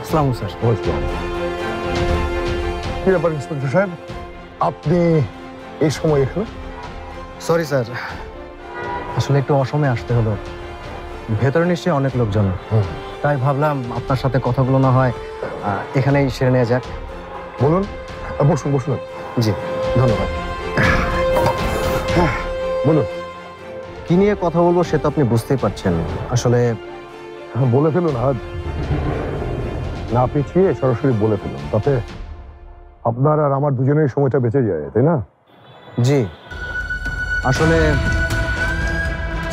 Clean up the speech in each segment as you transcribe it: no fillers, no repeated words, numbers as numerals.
আসসালামু স্যার। কি ব্যাপার ইন্সপেক্টর সাহেব, আপনি এই সময় এখানে? সরি স্যার, আসলে একটু অসময়ে আসতে হলো। ভেতরে নিশ্চয়ই অনেক লোকজন, তাই ভাবলাম আপনার সাথে কথাগুলো না হয় এখানেই সেরে নেওয়া যাক। বলুন, বসুন বসুন। জি ধন্যবাদ। বলুন। কি নিয়ে কথা বলবো সে তো আপনি বুঝতেই পারছেন। আসলে বলে ফেলুন আজ, না পিছিয়ে সরাসরি বলে ফেলুন, তাতে আপনার আর আমার দুজনের সময়টা বেঁচে যায়, তাই না? জি আসলে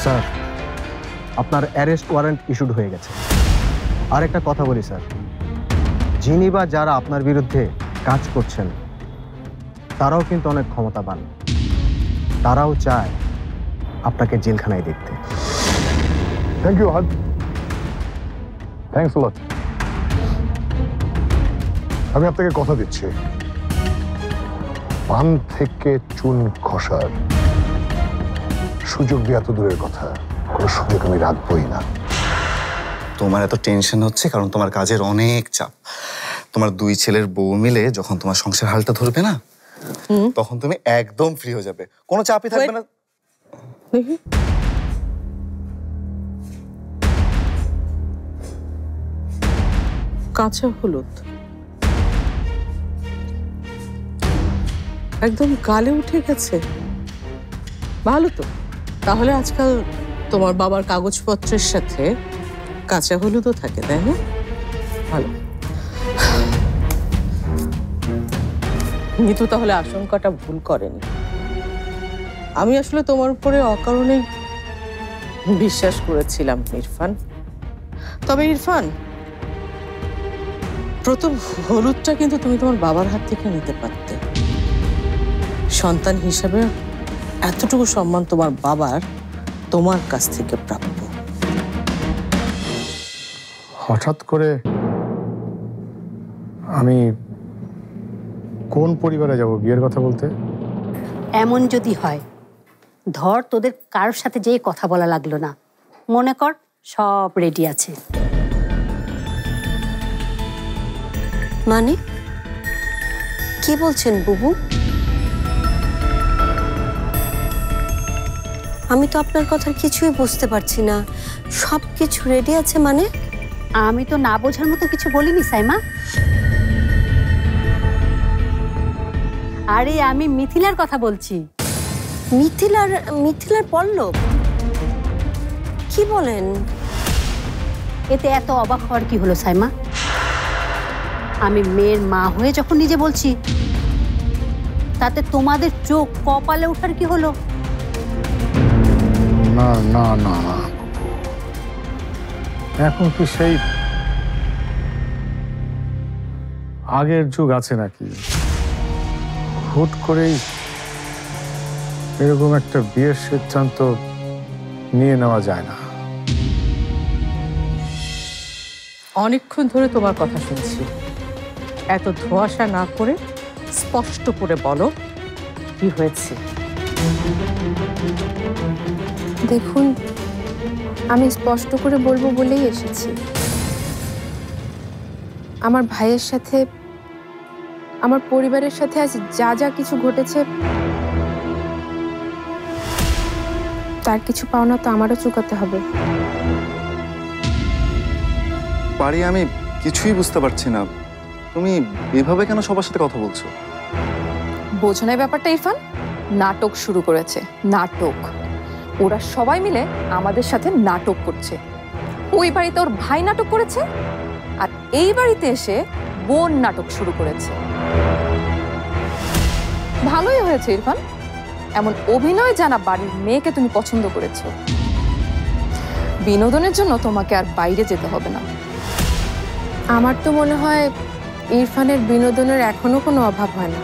স্যার, আপনার অ্যারেস্ট ওয়ারেন্ট ইস্যুড হয়ে গেছে। আর একটা কথা বলি স্যার, যিনি বা যারা আপনার বিরুদ্ধে কাজ করছেন তারাও কিন্তু অনেক ক্ষমতাবান। তারাও চায় আপনাকে জেলখানায় দেখতে। থ্যাংক ইউ আজ, থ্যাংকস আ লট। আমি আপনাকে কথা দিচ্ছি, পান থেকে চুন খসার সুযোগ দিয়ে এত দূরের কথা, কোনো সুযোগ আমি রাখবই না। তোমার এত টেনশন হচ্ছে কারণ তোমার কাজের অনেক চাপ। তোমার দুই ছেলের বউ মিলে যখন তোমার সংসার হালটা ধরবে না, তখন তুমি একদম ফ্রি হয়ে যাবে, কোনো চাপই থাকবে না। কাঁচা হলুদ একদম গালে উঠে গেছে, ভালো তো। তাহলে আজকাল তোমার বাবার কাগজপত্রের সাথে কাঁচা হলুদও থাকে, তাই না? ভালো। মিতু তাহলে আশঙ্কাটা ভুল করেনি। আমি আসলে তোমার উপরে অকারণেই বিশ্বাস করেছিলাম ইরফান। তবে ইরফান, প্রথম হলুদটা কিন্তু তুমি তোমার বাবার হাত থেকে নিতে পারতে। সন্তান হিসেবে এতটুকু সম্মান তোমার বাবার তোমার কাছ থেকে প্রাপ্য। হঠাৎ করে আমি কোন পরিবারে যাব বিয়ের কথা বলতে? এমন যদি হয়, ধর তোদের কারোর সাথে যেয়ে কথা বলা লাগলো না, মনে কর সব রেডি আছে। মানে কি বলছেন বুবু? আমি তো আপনার কথার কিছুই বুঝতে পারছি না। সব কিছু রেডি আছে মানে? আমি তো না বোঝার মতো কিছু বলিনি সাইমা। আরে আমি মিথিলার কথা বলছি। মিথিলার পল্লব? কি বলেন? এতে এত অবাক হওয়ার কি হলো সাইমা? আমি মেয়ের মা হয়ে যখন নিজে বলছি, তাতে তোমাদের চোখ কপালে ওঠার কি হলো? না না না না, এখন কি সেই আগের যুগ আছে নাকি? হুট করেই এরকম একটা বিয়ের সিদ্ধান্ত নিয়ে নেওয়া যায় না। অনেকক্ষণ ধরে তোমার কথা শুনছি। এত ধোঁয়াশা না করে স্পষ্ট করে বলো কি হয়েছে। দেখুন, আমি স্পষ্ট করে বলবো বলেই এসেছি। আমার ভাইয়ের সাথে, আমার পরিবারের সাথে আজ যা যা কিছু ঘটেছে, তার কিছু পাওনা তো আমারও চুকাতে হবে। পারি, আমি কিছুই বুঝতে পারছি না। তুমি এভাবে কেন সবার সাথে কথা বলছো? বোঝো না ব্যাপারটা ইরফান? নাটক শুরু করেছে, নাটক। ওরা সবাই মিলে আমাদের সাথে নাটক করছে। ওই বাড়িতে ওর ভাই নাটক করেছে, আর এই বাড়িতে এসে বোন নাটক শুরু করেছে। ভালোই হয়েছে ইরফান, এমন অভিনয় জানা বাড়ির মেয়েকে তুমি পছন্দ করেছো। বিনোদনের জন্য তোমাকে আর বাইরে যেতে হবে না। আমার তো মনে হয় ইরফানের বিনোদনের এখনো কোনো অভাব হয় না,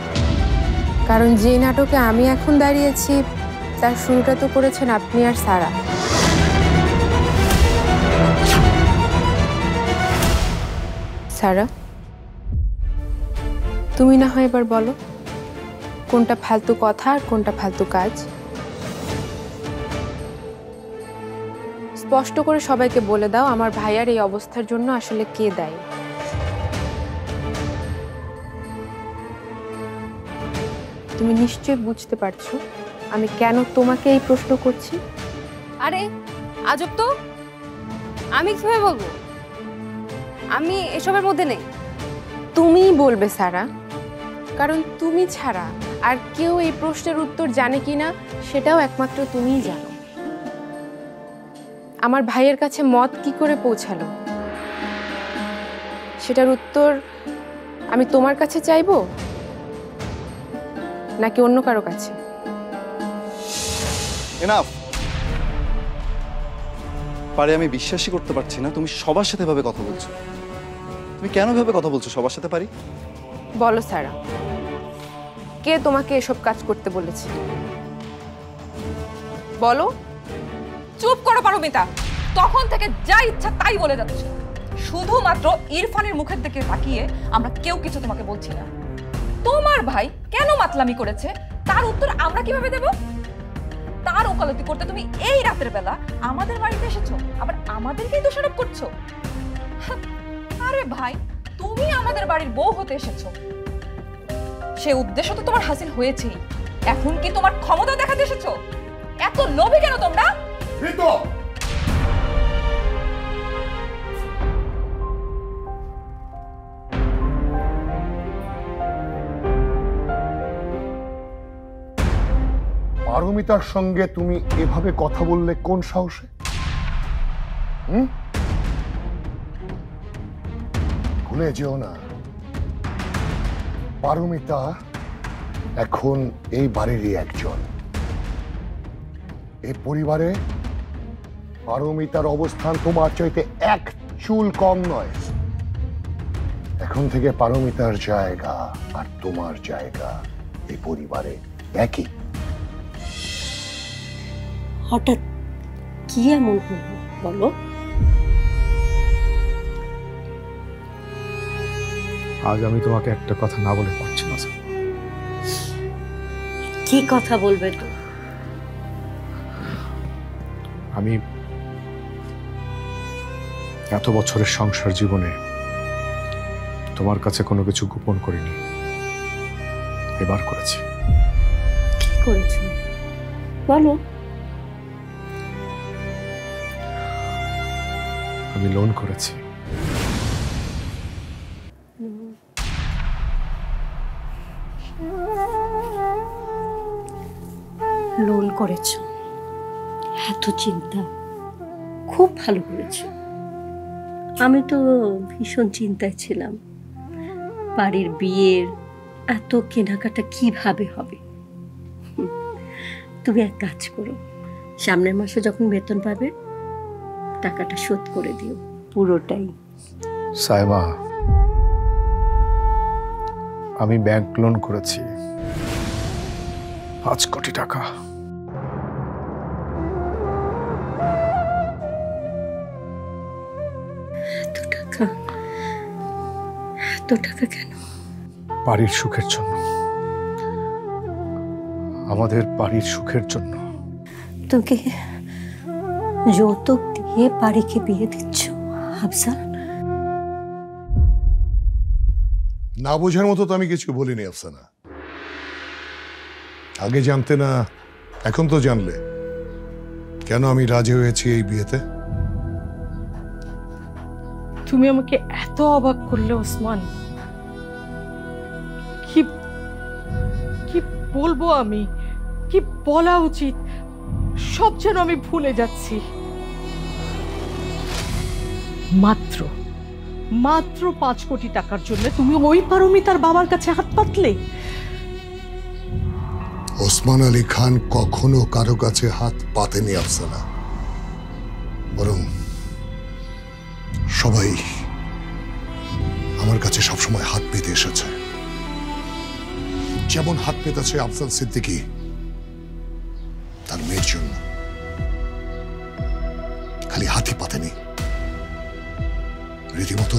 কারণ যে নাটকে আমি এখন দাঁড়িয়েছি তার শুরুটা তো করেছেন আপনি আর সারা। সারা, তুমি না হয় এবার বলো কোনটা ফালতু কথা আর কোনটা ফালতু কাজ। স্পষ্ট করে সবাইকে বলে দাও আমার ভাইয়ার এই অবস্থার জন্য আসলে কে দায়ী। তুমি নিশ্চয়ই বুঝতে পারছো আমি কেন তোমাকে এই প্রশ্ন করছি। আরে আজব তো, আমি কিভাবে বলবো? আমি এসবের মধ্যে নেই। তুমিই বলবে সারা, কারণ তুমি ছাড়া আর কেউ এই প্রশ্নের উত্তর জানে কিনা সেটাও একমাত্র তুমিই জানো। আমার ভাইয়ের কাছে মত কি করে পৌঁছালো সেটার উত্তর আমি তোমার কাছে চাইবো নাকি অন্য কারো কাছে? এনাফ। পারে আমি বিশ্বাসই করতে পারছি না তুমি সবার সাথে ভাবে কথা বলছো। তুমি কেন ভাবে কথা বলছো সবার সাথে পারি? বলো সারা, কে তোমাকে এসব কাজ করতে বলেছে? বলো। চুপ করো পারমিতা, তখন থেকে যা ইচ্ছা তাই বলে যাচ্ছে। শুধুমাত্র ইরফানের মুখের দিকে তাকিয়ে আমরা কেউ কিছু তোমাকে বলছি না। তোমার ভাই কেন মাতলামি করেছে তার উত্তর আমরা কিভাবে দেব? তার ওকালতি করতে তুমি এই রাতের বেলা আমাদের বাড়িতে এসেছো, আবার আমাদেরকেই দোষারোপ করছো। আরে ভাই, তুমি আমাদের বাড়ির বউ হতে এসেছো, সে উদ্দেশ্য তো তোমার হাসিল হয়েছেই। এখন কি তোমার ক্ষমতা দেখাতে এসেছো? এত লোভী কেন তোমরা? পারমিতার সঙ্গে তুমি এভাবে কথা বললে কোন সাহসে? ভুলে যেও না, পারমিতা এখন এই বাড়িরই একজন। এই পরিবারে পারমিতার অবস্থান তোমার চাইতে এক চুল কম নয়। এখন থেকে পারমিতার জায়গা আর তোমার জায়গা এই পরিবারে একই। হঠাৎ কি এমন হলো বলো? আজ আমি তোমাকে একটা কথা না বলে পারছি না। কি কথা বলবে তো? আমি এত বছরের সংসার জীবনে তোমার কাছে কোনো কিছু গোপন করিনি, এবার করেছি। কি করেছো বলো? আমি লোন করেছি। লোন করেছো? এত চিন্তা, খুব ভালো করেছো। আমি তো ভীষণ চিন্তায় ছিলাম, বাড়ির বিয়ের এত কেনাকাটা কিভাবে হবে। তুমি এক কাজ করো, সামনের মাসে যখন বেতন পাবে টাকাটা শোধ করে দিও, পুরোটাই। সাইমা, আমি ব্যাংক লোন করেছি 5 কোটি টাকা। এত টাকা কেন? বাড়ির সুখের জন্য, আমাদের বাড়ির সুখের জন্য। তোকে যৌতুক দিয়ে বাড়িকে বিয়ে দিচ্ছ আফজাল? না বোঝার মতো তো আমি কিছু বলিনি আফসানা। আগে জানতে না, এখন তো জানলে কেন আমি রাজি হয়েছি এই বিয়েতে। তুমি আমাকে এত অবাক করলে ওসমান, কি কি বলবো আমি, কি বলা উচিত সব যেন আমি ভুলে যাচ্ছি। মাত্র মাত্র 5 কোটি টাকার জন্য তুমি ওই পারমিতার বাবার কাছে হাত পাতলে? ওসমান আলী খান কখনো কারো কাছে হাত পাতেনি আফসানা, বরং সবাই আমার কাছে সবসময় হাত পেতে এসেছে। যেমন হাত পেতেছে আফজাল সিদ্দিকী তার মেয়ের জন্য, খালি হাতই পাতেনি, রীতিমতো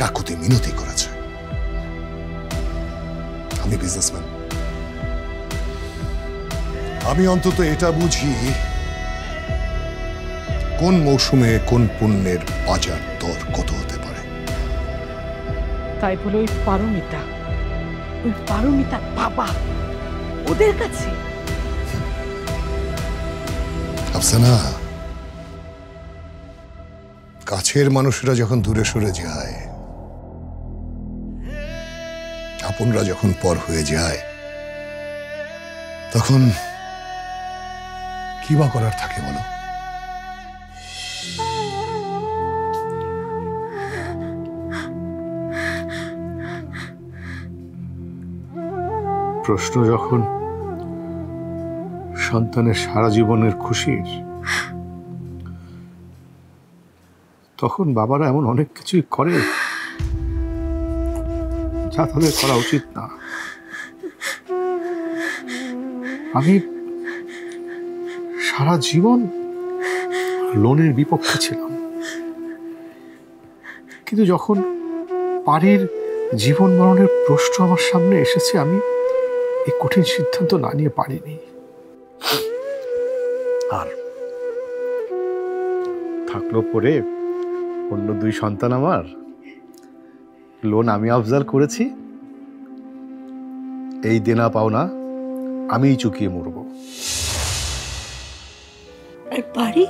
কাকুতি মিনতি করেছে। আমি বিজনেসম্যান, আমি অন্তত এটা বুঝি কোন মৌসুমে কোন পণ্যের বাজার দর কত হতে পারে। তাই বলে ওই পারমিতা ওই পারমিতার বাবা ওদের কাছে। আফসানা, কাছের মানুষরা যখন দূরে সরে যায়, আপনরা যখন পর হয়ে যায়, তখন কি বা করার থাকে বলো? প্রশ্ন যখন সন্তানের সারা জীবনের খুশির, তখন বাবারা এমন অনেক কিছুই করে যা তাদের করা উচিত না। আমি সারা জীবন লোনের বিপক্ষে ছিলাম, কিন্তু যখন পারির জীবন মরণের প্রশ্ন আমার সামনে এসেছে, আমি এই কঠিন সিদ্ধান্ত না নিয়ে পারিনি। আর থাকলো পরে অন্য 2 সন্তান আমার, লোন আমি আফজাল করেছি, এই দেনা পাওনা আমিই চুকিয়ে মরব। আর পারি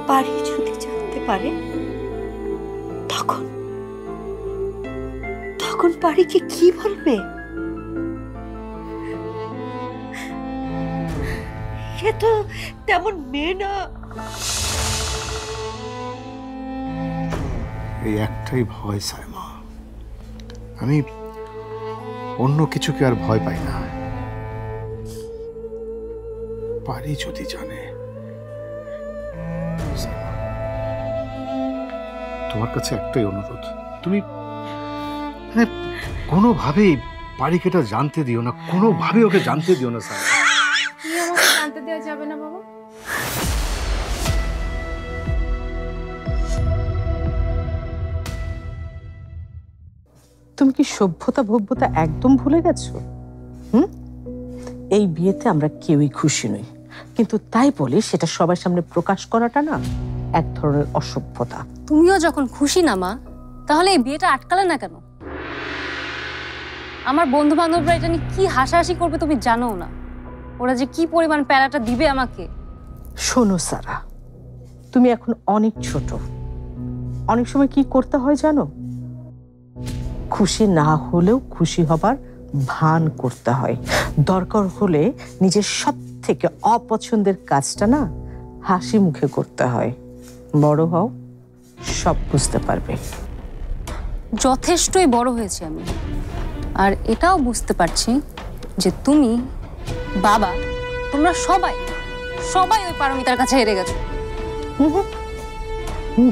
পারি যদি জানতে পারে, তখন তখন পারিকে কি বলবে? সে তো তেমন মেয়ে না। এই একটাই ভয় সাইমা, আমি অন্য কিছুকে আর ভয় পাই না। পারি যদি জানে। সাইমা, তোমার কাছে একটাই অনুরোধ, তুমি মানে কোনোভাবেই পারিকে এটা জানতে দিও না, কোনোভাবে ওকে জানতে দিও না। সাইমা, আমাকে জানতে দেওয়া যাবে না বাবা। তুমি কি সভ্যতা ভব্যতা একদম ভুলে গেছো? এই বিয়েতে আমরা কেউই খুশি নই, কিন্তু তাই বলে সেটা সবার সামনে প্রকাশ করাটা না এক ধরনের অসভ্যতা। তুমিও যখন খুশি না মা, তাহলে এই বিয়েটা আটকালে না কেন? আমার বন্ধু বান্ধবরা এটা নিয়ে কি হাসাহাসি করবে তুমি জানো না। ওরা যে কি পরিমাণ প্যারাটা দিবে আমাকে। শোনো সারা, তুমি এখন অনেক ছোট, অনেক সময় কি করতে হয় জানো? খুশি না হলেও খুশি হবার ভান করতে হয়। দরকার হলে নিজের সব থেকে অপছন্দের কাজটা না হাসি মুখে করতে হয়। বড় হও, সব বুঝতে পারবে। যথেষ্টই বড় হয়েছে আমি, আর এটাও বুঝতে পারছি যে তুমি, বাবা, তোমরা সবাই সবাই ওই পারমিতার কাছে হেরে গেছো।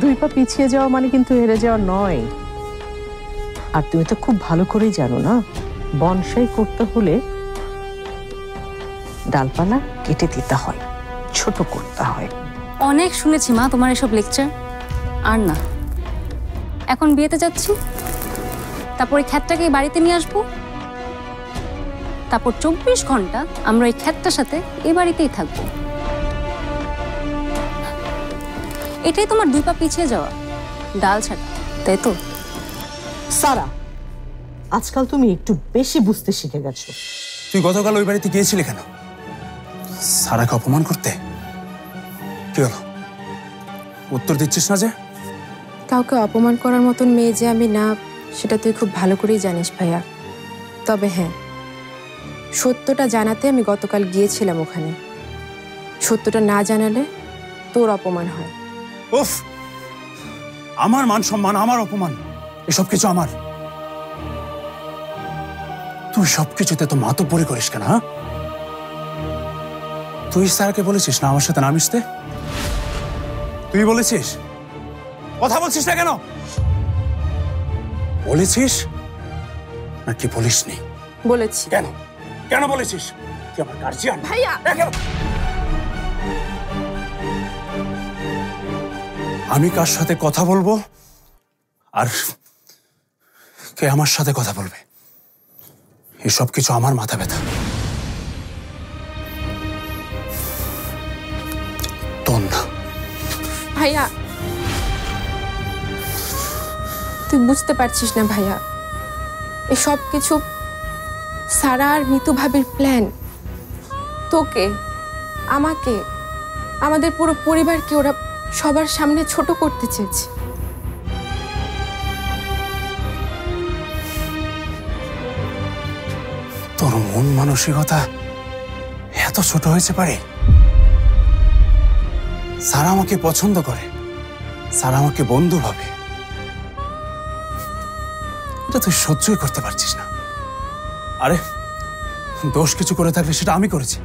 2 পা পিছিয়ে যাওয়া মানে কিন্তু হেরে যাওয়া নয়। আর তুমি তো খুব ভালো করেই জানো না, বনসাই করতে হলে ডালপালা কেটে দিতে হয়, ছোট করতে হয়। অনেক শুনেছি মা তোমার এসব লেকচার, আর না। এখন বিয়েতে যাচ্ছি, তারপর এই খ্যাতটাকে বাড়িতে নিয়ে আসবো, তারপর 24 ঘন্টা আমরা এই খ্যাতটার সাথে এই বাড়িতেই থাকবো। এটাই তোমার 2 পা পিছিয়ে যাওয়া, ডাল ছাড়া, তাই তো? সারা, আজকাল তুমি একটু বেশি বুঝতে শিখে গেছো। তুই গতকাল ওই বাড়িতে গিয়েছিলি কেন? সারাকে অপমান করতে? কি হলো, উত্তর দিচ্ছিস না যে? কাউকে অপমান করার মতন মেয়ে যে আমি না, সেটা তুই খুব ভালো করেই জানিস ভাইয়া। তবে হ্যাঁ, সত্যটা জানাতে আমি গতকাল গিয়েছিলাম ওখানে। সত্যটা না জানালে তোর অপমান হয়। উফ, আমার মান সম্মান, আমার অপমান, এসব কিছু আমার। তুই সবকিছুতে তো মাতব্বরি করিস কেন? তুই স্যারকে বলেছিস না আমার সাথে না মিশতে? তুই বলেছিস? কথা বলছিস না কেন? বলেছিস নাকি বলিসনি? বলেছি। কেন কেন বলেছিস? তুই আমার গার্জিয়ান। ভাইয়া, আমি কার সাথে কথা বলবো আর কে আমার সাথে কথা বলবে, এসব কিছু আমার মাথা ব্যথা, তোর না। ভাইয়া তুই বুঝতে পারছিস না ভাইয়া, এসব কিছু সারা আর মিতু ভাবির প্ল্যান। তোকে, আমাকে, আমাদের পুরো পরিবারকে ওরা সবার সামনে ছোট করতে চেয়েছে। তোর মন মানসিকতা এত ছোট হয়েছে পারে? সারা আমাকে পছন্দ করে, সারা আমাকে বন্ধু ভাবে, এটা তুই সহ্যই করতে পারছিস না। আরে দোষ কিছু করে থাকলে সেটা আমি করেছি।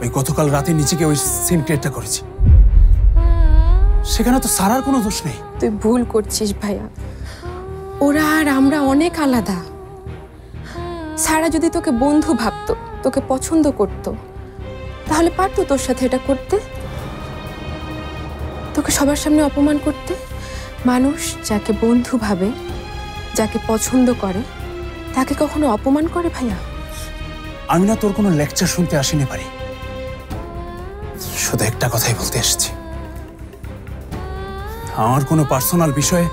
ওই গতকাল রাতে নিচেকে ওই সিন ক্রিয়েটটা করেছি, সেখানে তো সারার কোনো দোষ নেই। তুই ভুল করছিস ভাইয়া, ওরা আর আমরা অনেক আলাদা। সারা যদি তোকে বন্ধু ভাবতো, তোকে পছন্দ করতো, তাহলে পারতো তোর সাথে এটা করতে, তোকে সবার সামনে অপমান করতে। মানুষ যাকে বন্ধু ভাবে, যাকে পছন্দ করে, তাকে কখনো অপমান করে ভাইয়া? আমি না তোর কোনো লেকচার শুনতে আসিনি পারি, শুধু একটা কথাই বলতে এসেছি। আমার কোনো পার্সোনাল বিষয়ে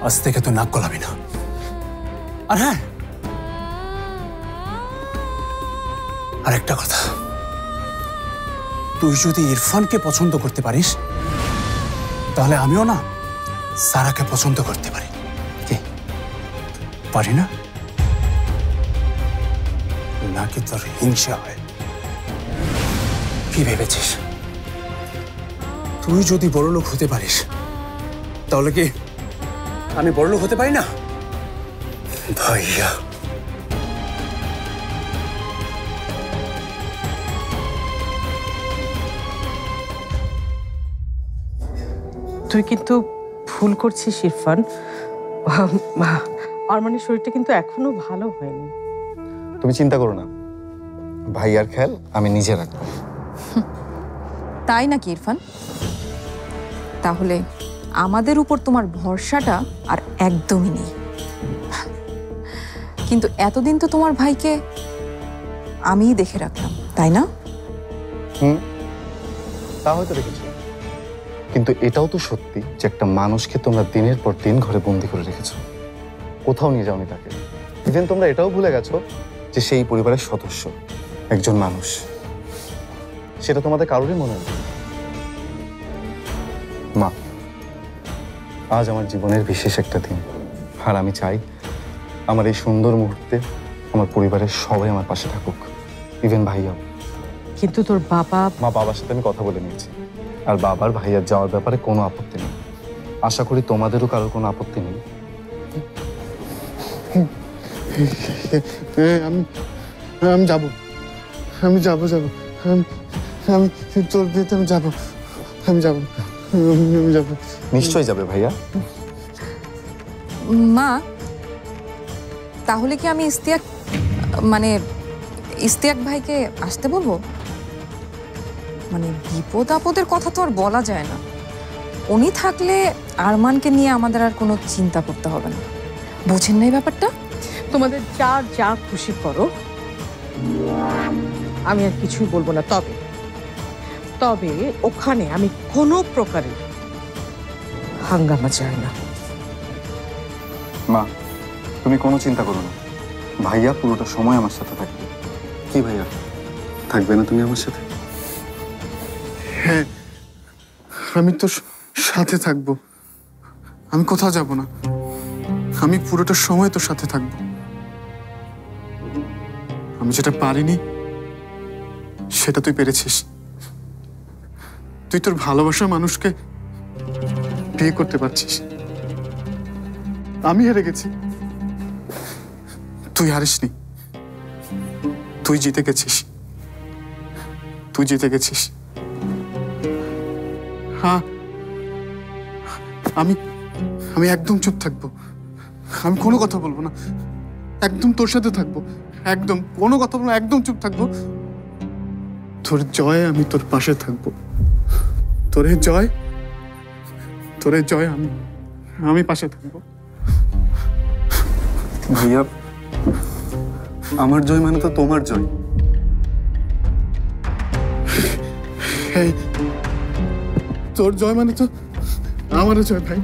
আজ থেকে তো নাক গলাবি না। আর হ্যাঁ, আর একটা কথা, তুই যদি ইরফানকে পছন্দ করতে পারিস, তাহলে আমিও না সারাকে পছন্দ করতে পারি। কি পারি না? নাকি তোর হিংসা হয়? কি ভেবেছিস তুই যদি বড়লোক হতে পারিস, তাহলে কি আমি বড়লোক হতে পারি না? ভাইয়া, তুই কিন্তু ভুল করছিস ইরফান। আরমানের শরীরটা কিন্তু এখনো ভালো হয়নি। তুমি চিন্তা করো না, ভাইয়ার খেয়াল আমি নিজে রাখবো। তাই নাকি ইরফান? তাহলে আমাদের উপর তোমার ভরসাটা আর একদমই নেই। কিন্তু এতদিন তো তোমার ভাইকে আমিই দেখে রাখলাম, তাই না? তা হয়তো দেখেছো, কিন্তু এটাও তো সত্যি যে একটা মানুষকে তোমরা দিনের পর দিন ঘরে বন্দি করে রেখেছো, কোথাও নিয়ে যাওনি তাকে। ইভেন তোমরা এটাও ভুলে গেছো যে সেই পরিবারের সদস্য, একজন মানুষ। সেটা তোমাদের কারোরই মনে নেই। মা, আজ আমার জীবনের বিশেষ একটা দিন, আর আমি চাই আমার এই সুন্দর মুহূর্তে আমার পরিবারের সবাই আমার পাশে থাকুক, ইভেন ভাইয়াও। কিন্তু তোর বাবা? মা, বাবার সাথে আমি কথা বলে নিয়েছি, আর বাবার ভাইয়ার যাওয়ার ব্যাপারে কোনো আপত্তি নেই। আশা করি তোমাদেরও কারোর কোনো আপত্তি নেই। আমি যাবো, আমি যাবো, আমি তোর বিয়েতে আমি যাবো, আমি যাবো, আমি যাবো। নিশ্চয়ই যাবে ভাইয়া। মা, তাহলে কি আমি ইস্তিয়াক ভাইকে আসতে বলবো? মানে বিপদ আপদের কথা তো আর বলা যায় না। উনি থাকলে আরমানকে নিয়ে আমাদের আর কোনো চিন্তা করতে হবে না। বুঝেন না এই ব্যাপারটা? তোমাদের যা খুশি করো, আমি আর কিছুই বলবো না। তবে ওখানে আমি কোনো প্রকারের হাঙ্গামা চাই না। মা, তুমি কোনো চিন্তা করো না, ভাইয়া পুরোটা সময় আমার সাথে থাকবে। কি ভাইয়া, থাকবে না তুমি আমার সাথে? হ্যাঁ, আমি তোর সাথে থাকবো, আমি কোথাও যাব না, আমি পুরোটা সময় তোর সাথে থাকবো। আমি যেটা পারিনি সেটা তুই পেরেছিস। তুই তোর ভালোবাসার মানুষকে বিয়ে করতে পারছিস, আমি হেরে গেছি, তুই হারিসনি। তুই জিতে গেছিস, তুই জিতে গেছিস। হ্যাঁ, আমি একদম চুপ থাকবো, আমি কোনো কথা বলবো না, একদম তোর সাথে থাকবো, একদম কোনো কথা বলবো না, একদম চুপ থাকবো। তোর জয় আমি তোর পাশে থাকবো, তোরে জয় আমি পাশে থাকবো। ভাইয়া, আমার জয় মানে তো তোমার জয়। তোর জয় মানে তো আমারও জয় ভাই।